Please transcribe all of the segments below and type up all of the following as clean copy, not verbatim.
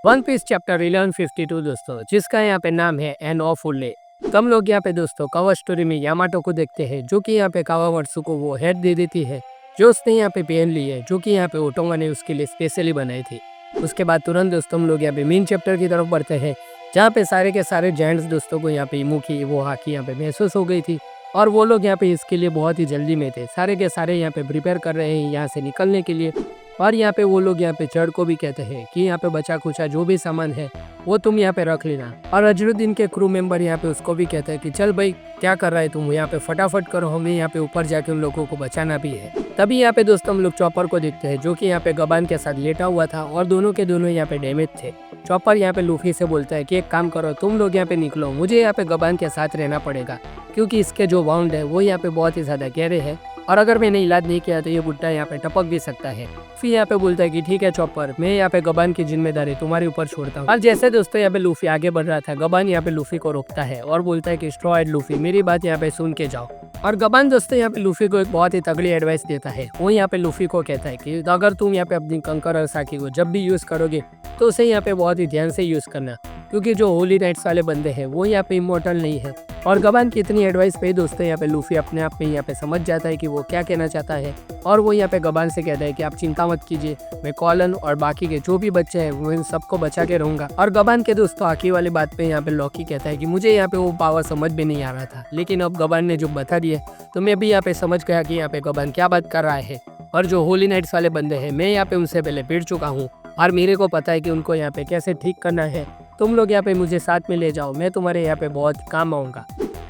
One piece chapter 1152 दोस्तों, जिसका यहाँ पे नाम है एन ऑफ फुले। हम लोग यहाँ पे दोस्तों कवर स्टोरी में यामाटो को देखते हैं, जो कि यहाँ पे कावामात्सु को वो हेड दे देती है जो उसने यहाँ पे पहन ली है, जो कि यहाँ पे ओटोंगा ने उसके लिए स्पेशली बनाई थी। उसके बाद तुरंत दोस्तों हम लोग यहाँ पे मेन चैप्टर की तरफ बढ़ते हैं, जहाँ पे सारे के सारे जेंट्स दोस्तों को यहाँ पे इमू की वो हाकी यहाँ पे महसूस हो गई थी और वो लोग यहाँ पे इसके लिए बहुत ही जल्दी में थे। सारे के सारे यहाँ पे प्रिपेयर कर रहे हैं यहाँ से निकलने के लिए। और यहाँ पे वो लोग यहाँ पे चढ़ को भी कहते हैं कि यहाँ पे बचा खुचा जो भी सामान है वो तुम यहाँ पे रख लेना। और अजरुद्दीन के क्रू मेंबर यहाँ पे उसको भी कहते हैं कि चल भाई क्या कर रहा है तुम, यहाँ पे फटाफट करो, हमें यहाँ पे ऊपर जाके उन लोगों को बचाना भी है। तभी यहाँ पे दोस्तों हम लोग चॉपर को देखते हैं, जो कि यहाँ पे गबान के साथ लेटा हुआ था और दोनों के दोनों यहाँ पे डैमेज थे। चॉपर यहाँ पे लूफी से बोलता है कि एक काम करो, तुम लोग यहाँ पे निकलो, मुझे यहाँ पे गबान के साथ रहना पड़ेगा क्योंकि इसके जो वाउंड है वो यहाँ पे बहुत ही ज्यादा गहरे है और अगर मैंने इलाज नहीं किया तो ये बुड्ढा यहाँ पे टपक भी सकता है। फिर यहाँ पे बोलता है कि ठीक है चॉपर, मैं यहाँ पे गबान की जिम्मेदारी तुम्हारे ऊपर छोड़ता हूँ। और जैसे दोस्तों यहाँ पे लूफी आगे बढ़ रहा था, गबान यहाँ पे लूफी को रोकता है और बोलता है कि स्ट्रॉयड लूफी, मेरी बात यहाँ पे सुन के जाओ। और गबान दोस्तों यहाँ पे लूफी को एक बहुत ही तगड़ी एडवाइस देता है। वो यहाँ पे लूफी को कहता है कि अगर तुम यहाँ पे अपनी कंकर और साकी को जब भी यूज करोगे तो उसे यहाँ पे बहुत ही ध्यान से यूज करना, क्योंकि जो होली नाइट्स वाले बंदे हैं वो यहाँ पे इमोर्टल नहीं है। और गबान की इतनी एडवाइस पे दोस्तों यहाँ पे लूफी अपने आप में यहाँ पे समझ जाता है कि वो क्या कहना चाहता है और वो यहाँ पे गबान से कहता है कि आप चिंता मत कीजिए, मैं कॉलन और बाकी के जो भी बच्चे हैं वो इन सबको बचा के रहूंगा। और गबान के दोस्तों आखिरी वाली बात पे यहाँ पे लॉकी कहता है कि मुझे यहाँ पे वो पावर समझ में नहीं आ रहा था, लेकिन अब गबान ने जो बता दिया तो मैं भी यहाँ पे समझ गया कि यहाँ पे गबान क्या बात कर रहा है। और जो होली नाइट्स वाले बंदे हैं मैं यहाँ पे उनसे पहले पिट चुका हूँ और मेरे को पता है कि उनको यहाँ पे कैसे ठीक करना है। तुम लोग यहाँ पे मुझे साथ में ले जाओ, मैं तुम्हारे यहाँ पे बहुत काम आऊँगा।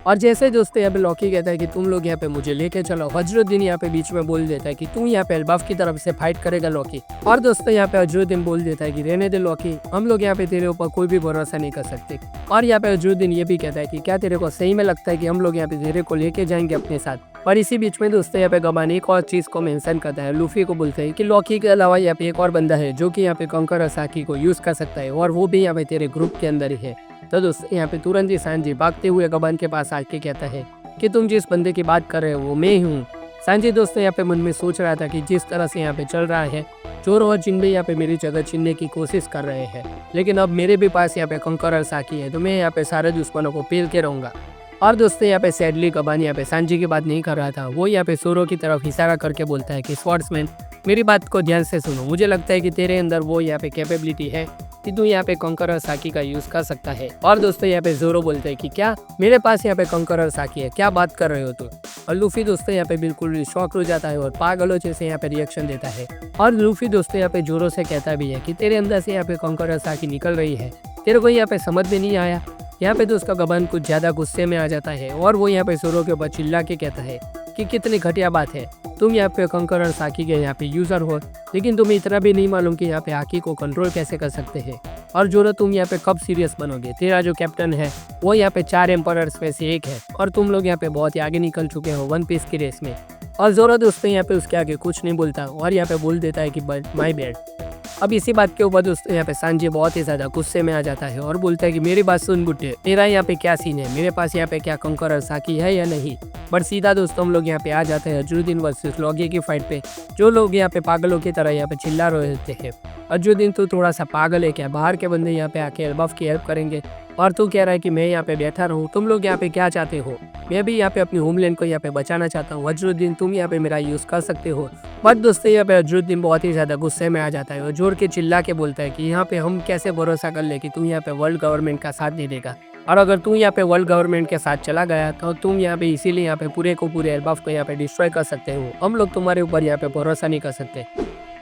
और जैसे दोस्तों यहाँ पे लॉकी कहता है कि तुम लोग यहाँ पे मुझे लेके चलो, अजरुद्दीन यहाँ पे बीच में बोल देता है कि तू यहाँ पे एल्बाफ की तरफ से फाइट करेगा लॉकी। और दोस्तों यहाँ पे अजरुद्दीन बोल देता है कि रहने दे लॉकी, हम लोग यहाँ पे तेरे ऊपर कोई भी भरोसा नहीं कर सकते। और यहाँ पे अजरुद्दीन ये भी कहता है कि क्या तेरे को सही में लगता है कि हम लोग यहाँ पे तेरे को लेके जाएंगे अपने साथ। और इसी बीच में दोस्तों यहाँ पे गबान एक और चीज को मेंशन करता है, लूफी को बोलते हैं कि लॉकी के अलावा यहाँ पे एक और बंदा है जो कि यहाँ पे कंकर और साकी को यूज कर सकता है और वो भी यहाँ पे तेरे ग्रुप के अंदर ही है। तो दोस्तों यहाँ पे तुरंत ही सांजी भागते हुए गबान के पास आके कहता है कि तुम जिस बंदे की बात कर रहे हो वो मैं हूँ। सांजी दोस्तों यहाँ पे मन में सोच रहा था कि जिस तरह से यहाँ पे चल रहा है चोर और जिन भी यहाँ पे मेरी जगह छीनने की कोशिश कर रहे हैं, लेकिन अब मेरे भी पास यहाँ पे कंकर और साकी है तो मैं यहाँ पे सारे दुश्मनों को पेल के रहूंगा। और दोस्तों यहाँ पे सैडली गबान यहाँ पे सांजी की बात नहीं कर रहा था, वो यहाँ पे सोरो की तरफ इशारा करके बोलता है कि स्वॉर्ड्समैन मेरी बात को ध्यान से सुनो, मुझे लगता है कि तेरे अंदर वो यहाँ पे कैपेबिलिटी है कि तू यहाँ पे कंकर और साकी का यूज कर सकता है। और दोस्तों यहाँ पे जोरो बोलते हैं कि क्या मेरे पास यहाँ पे कंकर और साकी है, क्या बात कर रहे हो तू। और लूफी दोस्तों यहाँ पे बिल्कुल शॉक हो जाता है और पागलों जैसे यहाँ पे रिएक्शन देता है। और लूफी दोस्तों यहाँ पे जोरो से कहता भी है कि तेरे अंदर से यहाँ पे कंकर और साकी निकल रही है, तेरे को यहाँ पे समझ में नहीं आया। यहाँ पे दोस्तों गबान कुछ ज्यादा गुस्से में आ जाता है और वो यहाँ पे सोरो के ऊपर चिल्ला के कहता है कि कितनी घटिया बात है, तुम यहाँ पे कंकर और साकी के यहाँ पे यूजर हो, लेकिन तुम्हें इतना भी नहीं मालूम कि यहाँ पे हाकी को कंट्रोल कैसे कर सकते हैं। और जोरो तुम यहाँ पे कब सीरियस बनोगे, तेरा जो कैप्टन है वो यहाँ पे 4 एम्पायर्स में से एक है और तुम लोग यहाँ पे बहुत ही आगे निकल चुके हो वन पीस की रेस में। और जोरो दोस्तों यहाँ पे उसके आगे कुछ नहीं बोलता और यहाँ पे बोल देता है कि माई बैड। अब इसी बात के ऊपर दोस्तों यहाँ पे सांजी बहुत ही ज्यादा गुस्से में आ जाता है और बोलता है कि मेरी बात सुन बुड्ढे, तेरा यहाँ पे क्या सीन है, मेरे पास यहाँ पे क्या कंकर और साकी है या नहीं। बट सीधा दोस्तों हम लोग यहाँ पे आ जाते हैं अजरुद्दीन वर्सेस लॉकी की फाइट पे। जो लोग यहाँ पे पागलों की तरह यहाँ पे चिल्ला रहे थे, अजरुद्दीन तो थोड़ा सा पागल है क्या, बाहर के बंदे यहाँ पे आके एल्बाफ की हेल्प करेंगे और तू कह रहा है कि मैं यहाँ पे बैठा रहूँ, तुम लोग यहाँ पे क्या चाहते हो। मैं भी यहाँ पे अपनी होमलैंड को यहाँ पे बचाना चाहता हूँ, अजरुद्दीन तुम यहाँ पे मेरा यूज कर सकते हो। बट दोस्तों यहाँ पे अजरुद्दीन बहुत ही ज्यादा गुस्से में आ जाता है और जोर के चिल्ला के बोलता है कि यहाँ पे हम कैसे भरोसा कर ले कि तू यहाँ पे वर्ल्ड गवर्नमेंट का साथ नहीं देगा, और अगर तू यहाँ पे वर्ल्ड गवर्नमेंट के साथ चला गया तो तुम यहाँ पे इसीलिए यहाँ पे पूरे को पूरे एल्बाफ को यहाँ पे डिस्ट्रॉय कर सकते हो, हम लोग तुम्हारे ऊपर यहाँ पे भरोसा नहीं कर सकते।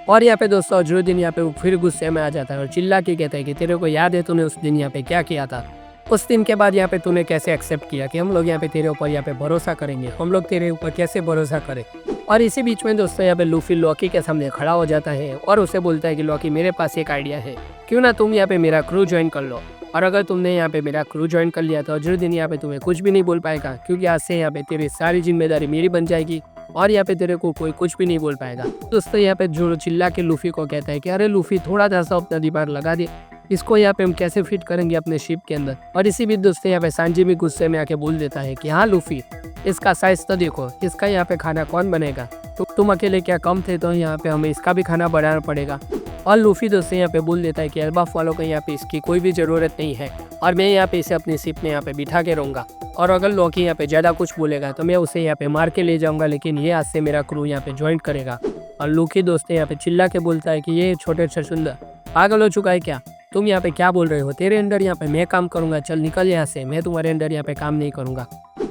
और यहाँ पे दोस्तों अजरुद्दीन यहाँ पे फिर गुस्से में आ जाता है और चिल्ला के कहता है कि तेरे को याद है तूने उस दिन यहाँ पे क्या किया था, उस दिन के बाद यहाँ पे तूने कैसे एक्सेप्ट किया कि हम लोग यहाँ पे तेरे ऊपर यहाँ पे भरोसा करेंगे, हम लोग तेरे ऊपर कैसे भरोसा करें। और इसी बीच में दोस्तों यहाँ पे लूफी लॉकी के सामने खड़ा हो जाता है और उसे बोलता है कि लॉकी मेरे पास एक आइडिया है, क्यों ना तुम यहाँ पे मेरा क्रू ज्वाइन कर लो, और अगर तुमने यहाँ पे मेरा क्रू ज्वाइन कर लिया तो अजरुद्दीन यहाँ पे तुम्हें कुछ भी नहीं बोल पाएगा, क्योंकि आज से यहाँ पे तेरी सारी जिम्मेदारी मेरी बन जाएगी और यहाँ पे तेरे को कोई कुछ भी नहीं बोल पाएगा। दोस्तों यहाँ पे जो चिल्ला के लूफी को कहता है कि अरे लूफी थोड़ा सा अपना दिमाग लगा दे, इसको यहाँ पे हम कैसे फिट करेंगे अपने शिप के अंदर। और इसी बीच दोस्तों यहाँ पे सांजी भी गुस्से में आके बोल देता है कि हाँ लूफी, इसका साइज तो देखो, इसका यहाँ पे खाना कौन बनेगा, तो तुम अकेले क्या कम थे, तो यहाँ पे हमें इसका भी खाना बढ़ाना पड़ेगा। और लूफी दोस्तों यहाँ पे बोल देता है कि एल्बाफ वालों को यहाँ पे इसकी कोई भी ज़रूरत नहीं है और मैं यहाँ पे इसे अपनी शिप में यहाँ पे बिठा के रहूँगा, और अगर लॉकी यहाँ पे ज़्यादा कुछ बोलेगा तो मैं उसे यहाँ पे मार के ले जाऊँगा, लेकिन ये आज से मेरा क्रू यहाँ पे ज्वाइन करेगा। और लूफी दोस्तों यहाँ पे चिल्ला के बोलता है कि ये छोटे छछुंदर पागल हो चुका है क्या, तुम यहाँ पे क्या बोल रहे हो, तेरे अंडर यहाँ पे मैं काम करूँगा, चल निकल यहाँ से, मैं तुम्हारे अंडर यहाँ पे काम नहीं करूँगा।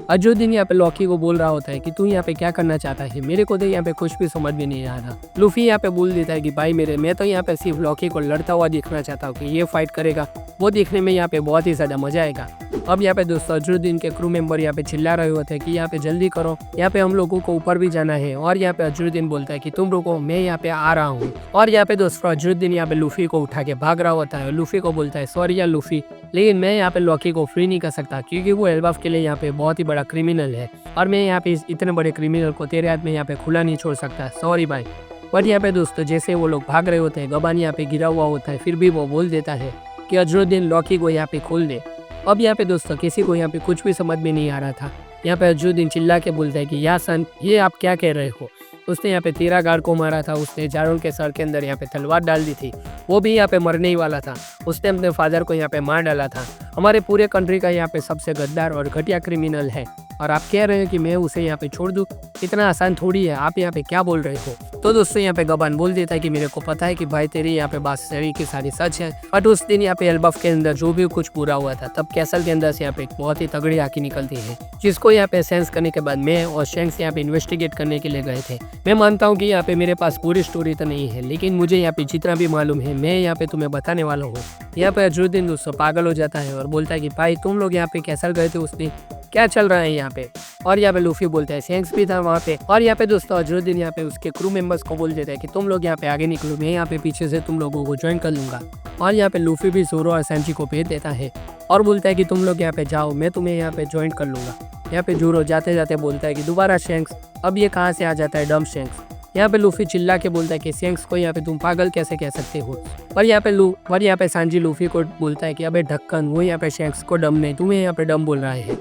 अजुद्दीन यहाँ पे लॉकी को बोल रहा होता है कि तू यहाँ पे क्या करना चाहता है, मेरे को तो यहाँ पे कुछ भी समझ में नहीं आ रहा। लूफी यहाँ पे बोल देता है कि भाई मैं तो यहाँ पे सिर्फ लॉकी को लड़ता हुआ देखना चाहता हूँ कि ये फाइट करेगा, वो देखने में यहाँ पे बहुत ही ज़्यादा मजा आएगा। अब यहाँ पे दोस्तों अजुद्दीन के क्रू मेंबर यहाँ पे चिल्ला रहे होते हैं कि यहाँ पे जल्दी करो, यहाँ पे हम लोगों को ऊपर भी जाना है। और यहाँ पे अजुद्दीन बोलता है कि तुम रुको, मैं यहाँ पे आ रहा हूँ। और यहाँ पे दोस्तों अजुद्दीन यहाँ पे लूफी को उठा के भाग रहा होता है। लूफी को बोलता है सॉरी यार लूफी, लेकिन मैं यहाँ पे लॉकी को फ्री नहीं कर सकता क्योंकि वो एल्बाफ के लिए यहाँ पे बहुत ही बड़ा क्रिमिनल है, और मैं यहाँ पे इतने बड़े क्रिमिनल को तेरे हाथ में यहाँ पे खुला नहीं छोड़ सकता, सॉरी भाई। बट यहाँ पे दोस्तों जैसे वो लोग भाग रहे होते हैं, गबान यहाँ पे गिरा हुआ होता है, फिर भी वो बोल देता है कि अजुद्दीन लॉकी को यहाँ पे खोल दे। अब यहाँ पे दोस्तों किसी को यहाँ पे कुछ भी समझ में नहीं आ रहा था। यहाँ पे अजुद्दीन चिल्ला के बोलता है कि या सन, ये आप क्या कह रहे हो, उसने यहाँ पे 13 गार्ड को मारा था, उसने जारुल के सर के अंदर यहाँ पे तलवार डाल दी थी, वो भी यहाँ पे मरने ही वाला था, उसने अपने फादर को यहाँ पे मार डाला था, हमारे पूरे कंट्री का यहाँ पे सबसे गद्दार और घटिया क्रिमिनल है, और आप कह रहे हैं कि मैं उसे यहाँ पे छोड़ दूँ, इतना आसान थोड़ी है, आप यहाँ पे क्या बोल रहे हो। तो दोस्तों यहाँ पे गबान बोल देता है कि मेरे को पता है कि भाई तेरी यहाँ पे बात सारी की सारी सच है, बट उस दिन यहाँ पे एल्बाफ के अंदर जो भी कुछ पूरा हुआ था, तब कैसल के अंदर से यहाँ पे बहुत ही तगड़ी आँखें निकलती है, जिसको यहाँ पे सेंस करने के बाद मैं और शैंक्स यहाँ पे इन्वेस्टिगेट करने के लिए गए थे। मैं मानता हूँ कि यहाँ पे मेरे पास पूरी स्टोरी तो नहीं है, लेकिन मुझे यहाँ पे जितना भी मालूम है मैं यहाँ पे तुम्हें बताने वाला हूँ। यहाँ पे अजुद्दीन दोस्तों पागल हो जाता है और बोलता है कि भाई तुम लोग यहाँ पे कैसल गए थे उस दिन, क्या चल रहा है यहाँ पे। और यहाँ पे लूफी बोलता है शैंक्स भी था वहाँ पे। और यहाँ पे दोस्तों अजुद्दीन यहाँ पे उसके क्रू मेंबर्स को बोल देता है कि तुम लोग यहाँ पे आगे निकलो, मैं यहाँ पे पीछे से तुम लोगों को ज्वाइन कर लूंगा। और यहाँ पे लूफी भी जोरो और सैंची को भेज देता है और बोलता है कि तुम लोग यहाँ पे जाओ, मैं तुम्हें यहाँ पे ज्वाइन कर लूंगा। यहाँ पे जोरो जाते जाते बोलता है कि दोबारा शैंक्स, अब ये कहाँ से आ जाता है डम शैंक्स। यहाँ पे लूफी चिल्ला के बोलता है कि शैंक्स को यहाँ पे तुम पागल कैसे कह सकते हो। पर यहाँ पे सांजी लूफी को बोलता है कि अबे ढक्कन, वो यहाँ पे शैंक्स को डम नहीं, तुम्हें यहाँ पे डम बोल रहा है।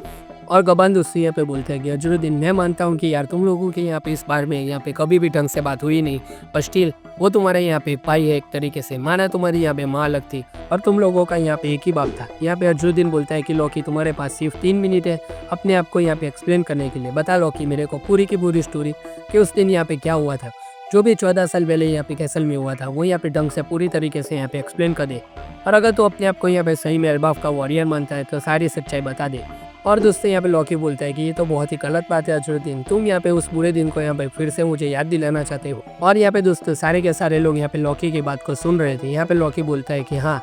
और गबान दोस्तों यहाँ पे बोलते हैं कि अजुद्दीन मैं मानता हूँ कि यार तुम लोगों के यहाँ पे इस बार में यहाँ पे कभी भी ढंग से बात हुई नहीं, पर स्टिल वो तुम्हारे यहाँ पे पाई है एक तरीके से, माना तुम्हारी यहाँ पे माँ लगती और तुम लोगों का यहाँ पे एक ही बाप था। यहाँ पे अजुद्दीन बोलता है कि लॉकी तुम्हारे पास सिर्फ 3 मिनट है अपने आप को यहाँ पे एक्सप्लेन करने के लिए, बता लॉकी मेरे को पूरी की पूरी स्टोरी कि उस दिन यहाँ पे क्या हुआ था, जो भी 14 साल पहले यहाँ पे कैसल में हुआ था वो यहाँ पे ढंग से पूरी तरीके से यहाँ पे एक्सप्लेन कर दे। और अगर तो अपने आप को यहाँ पे सही में एल्बाफ का वॉरियर मानता है तो सारी सच्चाई बता दे। और दोस्तों यहाँ पे लॉकी बोलता है कि ये तो बहुत ही गलत बात है अजुद्दीन, तुम यहाँ पे उस बुरे दिन को यहाँ पे फिर से मुझे याद दिलाना चाहते हो। और यहाँ पे दोस्तों सारे के सारे लोग यहाँ पे लॉकी की बात को सुन रहे थे। यहाँ पे लॉकी बोलता है कि हाँ,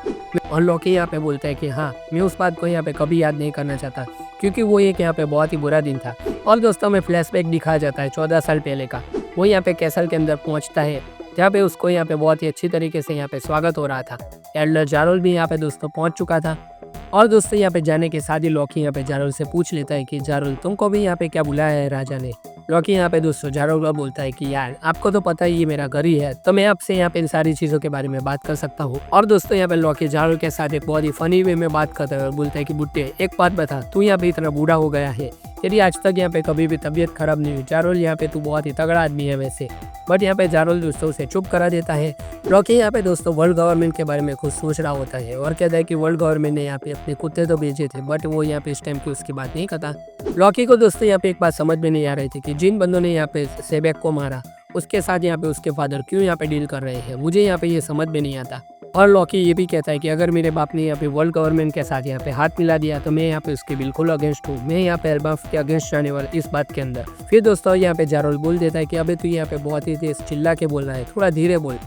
और लॉकी यहाँ पे बोलता है कि हाँ मैं उस बात को यहाँ पे कभी याद नहीं करना चाहता क्योंकि वो एक यहाँ पे बहुत ही बुरा दिन था। और दोस्तों में फ्लैशबैक दिखाया जाता है 14 साल पहले का। वो यहाँ पे कैसल के अंदर पहुँचता है जहाँ पे उसको यहाँ पे बहुत ही अच्छी तरीके से यहाँ पे स्वागत हो रहा था। एल्डर जारुल भी यहाँ पे दोस्तों पहुँच चुका था। और दोस्तों यहाँ पे जाने के साथ ही लॉकी यहाँ पे जारुल से पूछ लेता है कि जारुल तुमको भी यहाँ पे क्या बुलाया है राजा ने। लॉकी यहाँ पे दोस्तों जारुल को बोलता है कि यार आपको तो पता ही ये मेरा घर ही है, तो मैं आपसे यहाँ पे इन सारी चीज़ों के बारे में बात कर सकता हूँ। और दोस्तों यहाँ पे लॉकी जारुल के साथ एक बहुत ही फनी वे में बात करता है और बोलता है कि बुट्टे एक बात बता, तू यहाँ पे इतना बूढ़ा हो गया है, तेरी आज तक यहाँ पे कभी भी तबीयत खराब नहीं हुई। जारुल यहाँ पे तू बहुत ही तगड़ा आदमी है वैसे, बट यहाँ पे जारुल दोस्तों उसे चुप करा देता है। लॉकी यहाँ पे दोस्तों वर्ल्ड गवर्नमेंट के बारे में कुछ सोच रहा होता है और कहता है कि वर्ल्ड गवर्नमेंट ने यहाँ पे अपने कुत्ते तो भेजे थे, बट वो यहाँ पे इस टाइम की उसकी बात नहीं करता। लॉकी को दोस्तों यहाँ पे एक बात समझ में नहीं आ रही थी कि जिन बंदों ने यहाँ पे सेबेक को मारा उसके साथ यहाँ पे उसके फादर क्यों यहाँ पे डील कर रहे हैं, मुझे यहाँ पे ये समझ में नहीं आता। और लॉकी ये भी कहता है कि अगर मेरे बाप ने यहाँ पे वर्ल्ड गवर्नमेंट के साथ यहाँ पे हाथ मिला दिया तो मैं यहाँ पे उसके बिल्कुल अगेंस्ट हूँ, मैं यहाँ पे एल्बाफ के अगेंस्ट जाने वाला इस बात के अंदर। फिर दोस्तों यहाँ पे जारुल बोल देता है कि अबे तू यहाँ पे बहुत ही तेज चिल्ला के बोल रहा है, थोड़ा धीरे बोल।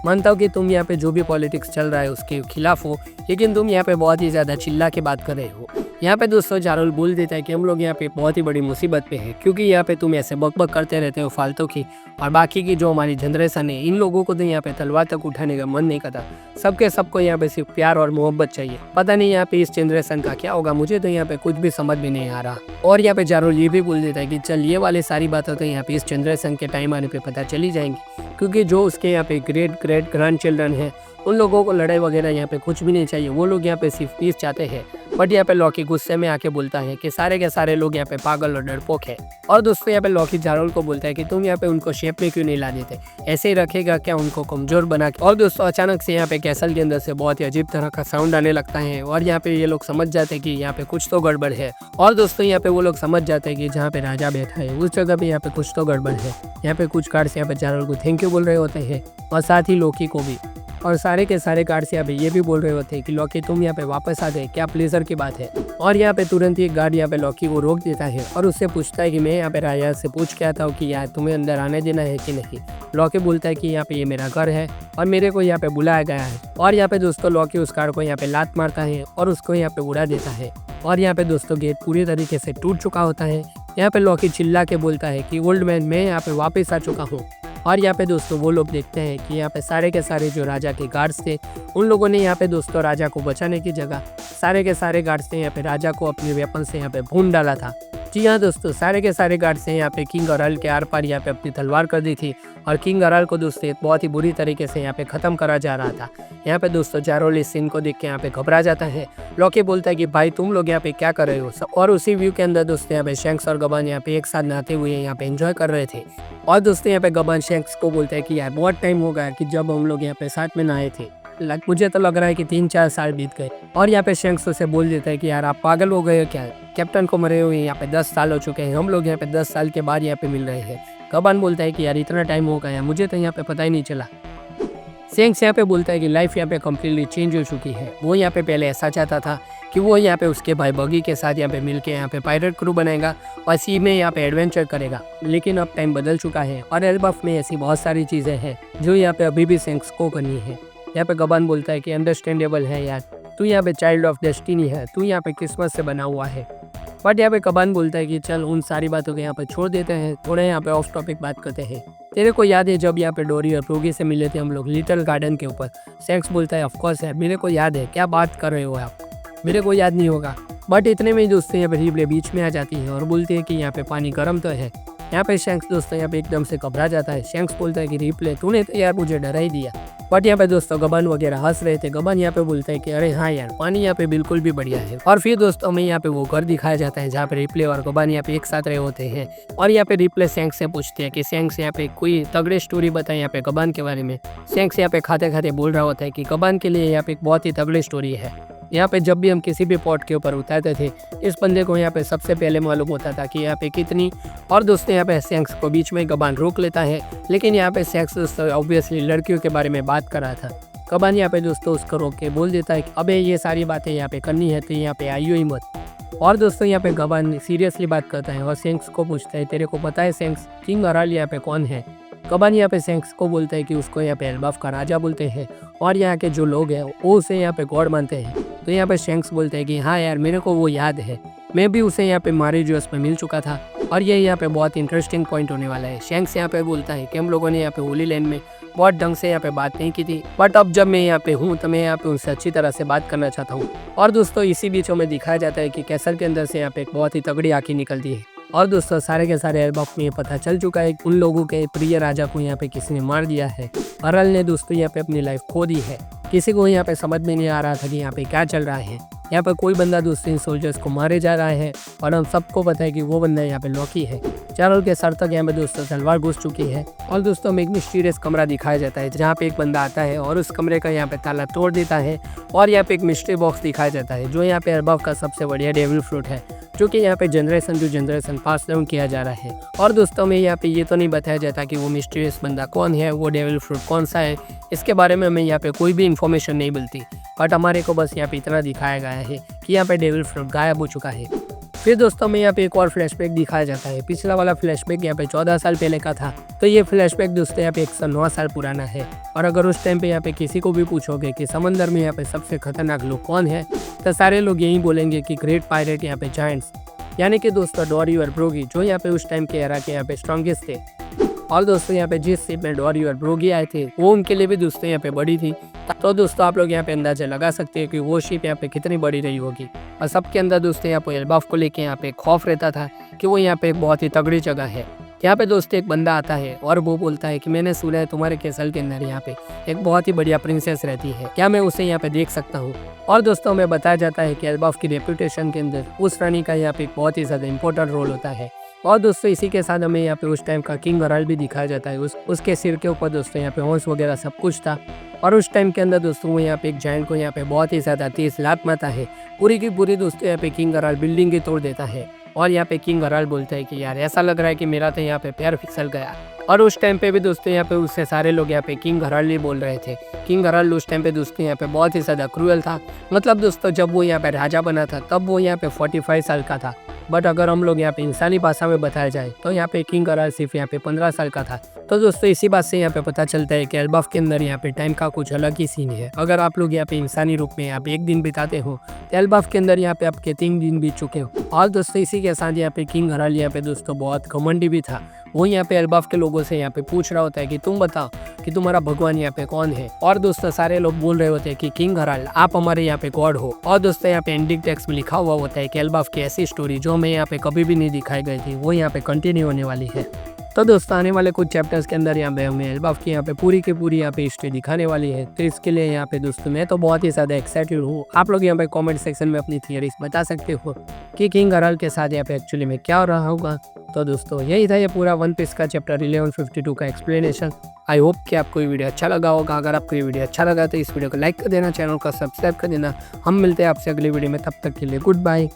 मानता हूँ कि तुम यहाँ पे जो भी पॉलिटिक्स चल रहा है उसके खिलाफ हो, लेकिन तुम यहाँ पे बहुत ही ज़्यादा चिल्ला के बात कर रहे हो। यहाँ पे दोस्तों जारुल बोल देता है कि हम लोग यहाँ पे बहुत ही बड़ी मुसीबत पे है क्योंकि यहाँ पे तुम ऐसे बकबक करते रहते हो फालतू की, और बाकी की जो हमारी जनरेशन है इन लोगों को तो यहाँ पे तलवार तक उठाने का मन नहीं करता, सबके सबको यहाँ पे सिर्फ प्यार और मोहब्बत चाहिए। पता नहीं यहाँ पे इस जनरेशन का क्या होगा, मुझे तो यहाँ पे कुछ भी समझ में नहीं आ रहा। और यहाँ पे जारुल ये भी बोल देता है कि चल ये वाले सारी बातें तो यहाँ पे इस जनरेशन के टाइम आने पे पता चली जाएंगी, क्योंकि जो उसके यहाँ पे ग्रेट ग्रैंड चिल्ड्रन है उन लोगों को लड़ाई वगैरह यहाँ पे कुछ भी नहीं चाहिए, वो लोग यहाँ पे सिर्फ पीस चाहते हैं। बट यहाँ पे लॉकी गुस्से में आके बोलता है कि सारे के सारे लोग यहाँ पे पागल और डरपोक है। और दोस्तों यहाँ पे लॉकी जारोल को बोलता है कि तुम यहाँ पे उनको शेप में क्यों नहीं ला देते, ऐसे ही रखेगा क्या उनको कमजोर बना के। और दोस्तों अचानक से यहाँ पे कैसल के अंदर से बहुत ही अजीब तरह का साउंड आने लगता है और यहाँ पे ये लोग समझ जाते हैं कि यहाँ पे कुछ तो गड़बड़ है। और दोस्तों यहाँ पे वो लोग समझ जाते हैं कि जहाँ पे राजा बैठा है उस जगह पे यहाँ पे कुछ तो गड़बड़ है। यहाँ पे कुछ गार्ड्स यहाँ पे जारोल को थैंक यू बोल रहे होते हैं और साथ ही लॉकी को भी। और सारे के सारे गार्ड्स यहाँ पे ये भी बोल रहे होते हैं कि लॉकी तुम यहाँ पे वापस आ गए, क्या प्लेजर की बात है। और यहाँ पे तुरंत ही एक गार्ड यहाँ पे लॉकी को रोक देता है और उससे पूछता है कि मैं यहाँ पे राजा से पूछ के आता हूँ कि यार तुम्हें अंदर आने देना है कि नहीं। लॉकी बोलता है कि यहाँ पे ये मेरा घर है और मेरे को यहाँ पे बुलाया गया है। और यहाँ पे दोस्तों लॉकी उस कार को यहाँ पे लात मारता है और उसको यहाँ पे उड़ा देता है। और यहाँ पे दोस्तों गेट पूरी तरीके से टूट चुका होता है। यहाँ पे लॉकी चिल्ला के बोलता है कि ओल्ड मैन मैं यहाँ पे वापस आ चुका हूँ। और यहाँ पे दोस्तों वो लोग देखते हैं कि यहाँ पे सारे के सारे जो राजा के गार्ड्स थे उन लोगों ने यहाँ पे दोस्तों राजा को बचाने की जगह सारे के सारे गार्ड्स ने यहाँ पे राजा को अपने वेपन से यहाँ पे भून डाला था। जी हाँ दोस्तों, सारे के सारे गार्ड्स ने यहाँ पे किंग अरल के आर पार यहाँ पे अपनी तलवार कर दी थी और किंग अरल को दोस्तों बहुत ही बुरी तरीके से यहाँ पे खत्म करा जा रहा था। यहाँ पे दोस्तों जारोल इस सीन को देख के यहाँ पे घबरा जाता है। लॉकी बोलता है कि भाई तुम लोग यहाँ पे क्या कर रहे हो। और उसी व्यू के अंदर दोस्तों यहाँ पे शैंक्स और गबन यहाँ पे एक साथ नहाते हुए यहाँ पे एंजॉय कर रहे थे। और दोस्तों यहाँ पे गबन शैंक्स को बोलता है कि यार बहुत टाइम हो गया कि जब हम लोग यहाँ पे साथ में नहाए थे, मुझे तो लग रहा है कि 3-4 साल बीत गए। और यहाँ पे शैंक्स उसे बोल देता है कि यार आप पागल हो गए हो क्या, कैप्टन को मरे हुए यहाँ पे 10 साल हो चुके हैं, हम लोग यहाँ पे 10 साल के बाद यहाँ पे मिल रहे हैं। गबन बोलता है कि यार इतना टाइम हो गया मुझे तो यहाँ पे पता ही नहीं चला। शैंक्स यहाँ पे बोलता है कि लाइफ यहाँ पे कम्प्लीटली चेंज हो चुकी है। वो यहाँ पे पहले ऐसा चाहता था कि वो यहाँ पे उसके भाई बगी के साथ यहाँ पे मिलके यहाँ पे पायरेट क्रू बनाएगा और सी में यहाँ पे एडवेंचर करेगा, लेकिन अब टाइम बदल चुका है और एल्बफ में ऐसी बहुत सारी चीज़ें हैं जो यहाँ पे अभी भी शैंक्स को करनी है। यहाँ पे गबन बोलता है कि अंडरस्टैंडेबल है यार, तू यहाँ पे चाइल्ड ऑफ डेस्टिनी है, तू यहाँ पे किस्मत से बना हुआ है। बट यहाँ पे गबन बोलता है कि चल उन सारी बातों को यहाँ पे छोड़ देते हैं, थोड़े यहाँ पे ऑफ टॉपिक बात करते हैं। तेरे को याद है जब यहाँ पे डोरी और प्रोगी से मिले थे हम लोग लिटिल गार्डन के ऊपर। शैंक्स बोलता है ऑफ कोर्स है, मेरे को याद है, क्या बात कर रहे हो आप, मेरे को याद नहीं होगा। बट इतने में ही दोस्तों यहाँ पे रिप्ले बीच में आ जाती है और बोलती है कि यहाँ पे पानी गर्म तो है। यहाँ पे शैंक्स दोस्तों यहाँ पे एकदम से घबरा जाता है। शैंक्स बोलता है कि रिप्ले तूने तो यार मुझे डरा ही दिया। बट यहाँ पे दोस्तों गबन वगैरह हंस रहे थे। गबन यहाँ पे बोलता है कि अरे हाँ यार पानी यहाँ पे बिल्कुल भी बढ़िया है। और फिर दोस्तों हमें यहाँ पे वो घर दिखाया जाता है जहाँ पे रिप्ले और गबन यहाँ पे एक साथ रहे होते हैं। और यहाँ पे रिप्ले शैंक्स से पूछते हैं कि शैंक्स यहाँ पे कोई तगड़े स्टोरी बताए यहाँ पे गबन के बारे में। शैंक्स यहाँ पे खाते खाते बोल रहा होता है कि गबन के लिए यहाँ पे एक बहुत ही तगड़ी स्टोरी है। यहाँ पे जब भी हम किसी भी पॉट के ऊपर उतारते थे इस बंदे को यहाँ पे सबसे पहले मालूम होता था कि यहाँ पे कितनी। और दोस्तों यहाँ पे शैंक्स को बीच में गबन रोक लेता है, लेकिन यहाँ पे शैंक्स दोस्तों ऑब्वियसली लड़कियों के बारे में बात कर रहा था। गबन यहाँ पे दोस्तों उसको रोक के बोल देता है कि अबे ये सारी बातें यहाँ पे करनी है तो यहाँ पे आइयो ही मत। और दोस्तों यहाँ पे गबन सीरियसली बात करता है और शैंक्स को पूछता है तेरे को पता है शैंक्स किंग अरल यहाँ पे कौन है। गबन यहाँ पे शैंक्स को बोलता है कि उसको यहाँ पे एल्बफ का राजा बोलते हैं और यहाँ के जो लोग हैं वो उसे यहाँ पे गॉड मानते हैं। तो यहाँ पे शैंक्स बोलते हैं कि हाँ यार मेरे को वो याद है, मैं भी उसे यहाँ पे मारी जोस में मिल चुका था और ये यहाँ पे बहुत इंटरेस्टिंग पॉइंट होने वाला है। शैंक्स यहाँ पे बोलता है कि हम लोगों ने यहाँ पे होली लैंड में बहुत ढंग से यहाँ पे बात नहीं की थी, बट अब जब मैं यहाँ पे हूँ तो मैं यहाँ पे उनसे अच्छी तरह से बात करना चाहता हूँ। और दोस्तों इसी बीच में दिखाया जाता है कि कैसल के अंदर से यहाँ पे एक बहुत ही तगड़ी आँखें निकलती है। और दोस्तों सारे के सारे एल्बफ में ये पता चल चुका है उन लोगों के प्रिय राजा को यहाँ पे किसी ने मार दिया है। अरल ने दोस्तों यहाँ पे अपनी लाइफ खो दी है। किसी को यहाँ पे समझ में नहीं आ रहा था कि यहाँ पे क्या चल रहा है। यहाँ पर कोई बंदा दोस्तों इन सोल्जर्स को मारे जा रहा है और हम सबको पता है कि वो बंदा यहाँ पे लॉकी है। जारोल के सर तक यहाँ पे दोस्तों तलवार घुस चुकी है। और दोस्तों हमें एक मिस्टीरियस कमरा दिखाया जाता है जहाँ पे एक बंदा आता है और उस कमरे का यहाँ पे ताला तोड़ देता है और यहाँ पे एक मिस्ट्री बॉक्स दिखाया जाता है जो यहाँ पे एल्बफ का सबसे बढ़िया डेविल फ्रूट है जो कि यहाँ पे जनरेशन पास डाउन किया जा रहा है। और दोस्तों में यहाँ पे ये तो नहीं बताया जाता कि वो मिस्टीरियस बंदा कौन है, वो डेविल फ्रूट कौन सा है, इसके बारे में हमें यहाँ पे कोई भी इन्फॉर्मेशन नहीं मिलती। बट हमारे को बस यहाँ पे इतना दिखाया गया है कि यहाँ पे डेविल फ्रूट गायब हो चुका है। फिर दोस्तों में यहाँ पे एक और फ्लैशबैक दिखाया जाता है। पिछला वाला फ्लैशबैक यहाँ पे 14 साल पहले का था, तो ये फ्लैशबैक दोस्तों यहाँ पे 109 साल पुराना है। और अगर उस टाइम पे यहाँ पे किसी को भी पूछोगे कि समंदर में यहाँ पे सबसे खतरनाक लोग कौन है, तो सारे लोग यही बोलेंगे कि ग्रेट पायरेट यहाँ पे जायंट्स, यानी कि दोस्तों डोरी और ब्रोगी जो यहाँ पे उस टाइम के एरा के यहाँ पे स्ट्रॉन्गेस्ट थे। और दोस्तों यहाँ पे जिस शिप में डोरी और ब्रोगी आए थे वो उनके लिए भी दोस्तों यहाँ पे बड़ी थी। तो दोस्तों आप लोग यहाँ पे अंदाजा लगा सकते हैं कि वो शिप यहाँ पे कितनी बड़ी रही होगी। और सबके अंदर दोस्तों यहाँ पे एल्बफ को लेके यहाँ पे खौफ रहता था कि वो यहाँ पे एक बहुत ही तगड़ी जगह है। यहाँ पे दोस्तों एक बंदा आता है और वो बोलता है कि मैंने सुना है तुम्हारे कैसल के अंदर यहाँ पे एक बहुत ही बढ़िया प्रिंसेस रहती है, क्या मैं उसे यहाँ पे देख सकता हूँ। और दोस्तों हमें बताया जाता है कि एल्बाफ की रेपुटेशन के अंदर उस रानी का यहाँ पे एक बहुत ही ज़्यादा इंपॉर्टेंट रोल होता है। और दोस्तों इसी के साथ हमें यहाँ पे उस टाइम का किंग हराल्ड भी दिखाया जाता है। उसके सिर के ऊपर दोस्तों यहाँ पे हॉर्स वगैरह सब कुछ था। और उस टाइम के अंदर दोस्तों वो यहाँ पे एक जायंट को यहाँ पे बहुत ही ज़्यादा तेज लात मारता है। पूरी की पूरी दोस्तों यहाँ पे किंग हराल्ड बिल्डिंग ही तोड़ देता है। और यहाँ पे किंग हराल्ड बोलता है कि यार ऐसा लग रहा है कि मेरा तो यहाँ पे पैर फिसल गया। और उस टाइम पे भी दोस्तों यहाँ पे उससे सारे लोग यहाँ पे किंग हराल्ड ही बोल रहे थे। किंग हराल्ड उस टाइम पे दोस्तों यहाँ पे बहुत ही ज़्यादा क्रूअल था। मतलब दोस्तों जब वो यहाँ पे राजा बना था तब वो यहाँ पे 45 साल का था। बट अगर हम लोग यहाँ पे इंसानी भाषा में बताया जाए तो यहाँ पे किंग हराल्ड सिर्फ यहाँ पे 15 साल का था। तो दोस्तों इसी बात से यहाँ पे पता चलता है कि एल्बाफ के अंदर यहाँ पे टाइम का कुछ अलग ही सीन है। अगर आप लोग यहाँ पे इंसानी रूप में यहाँ पे एक दिन बिताते हो तो एल्बाफ के अंदर यहाँ पे आपके 3 दिन बीत चुके हो। और दोस्तों इसी के साथ यहाँ पे किंग हराल्ड यहाँ पे दोस्तों बहुत घमंडी भी था। वो यहाँ पे एल्बाफ के लोगों से यहाँ पे पूछ रहा होता है कि तुम बताओ कि तुम्हारा भगवान यहाँ पे कौन है। और दोस्तों सारे लोग बोल रहे होते हैं कि किंग हराल्ड आप हमारे यहाँ पे गॉड हो। और दोस्तों यहाँ पे एंडिंग टेक्स्ट में लिखा हुआ होता है कि एल्बाफ की ऐसी स्टोरी जो हमें यहाँ पे कभी भी नहीं दिखाई गई थी वो यहाँ पे कंटिन्यू होने वाली है। तो दोस्तों आने वाले कुछ चैप्टर्स के अंदर यहाँ पे हमें एल्बाफ की यहाँ पे पूरी की पूरी यहाँ पे हिस्ट्री दिखाने वाली है। तो इसके लिए यहाँ पे दोस्तों मैं तो बहुत ही ज़्यादा एक्साइटेड हूँ। आप लोग यहाँ पे कमेंट सेक्शन में अपनी थियरीज बता सकते हो कि किंग हराल्ड के साथ यहाँ पे एक्चुअली में क्या हो रहा होगा। तो दोस्तों यही था ये पूरा वन पीस का चैप्टर 1152 का एक्सप्लेनेशन। आई होप कि आपको ये वीडियो अच्छा लगा होगा। अगर आपको ये वीडियो अच्छा लगा तो इस वीडियो को लाइक कर देना, चैनल को सब्सक्राइब कर देना। हम मिलते हैं आपसे अगली वीडियो में, तब तक के लिए गुड बाय।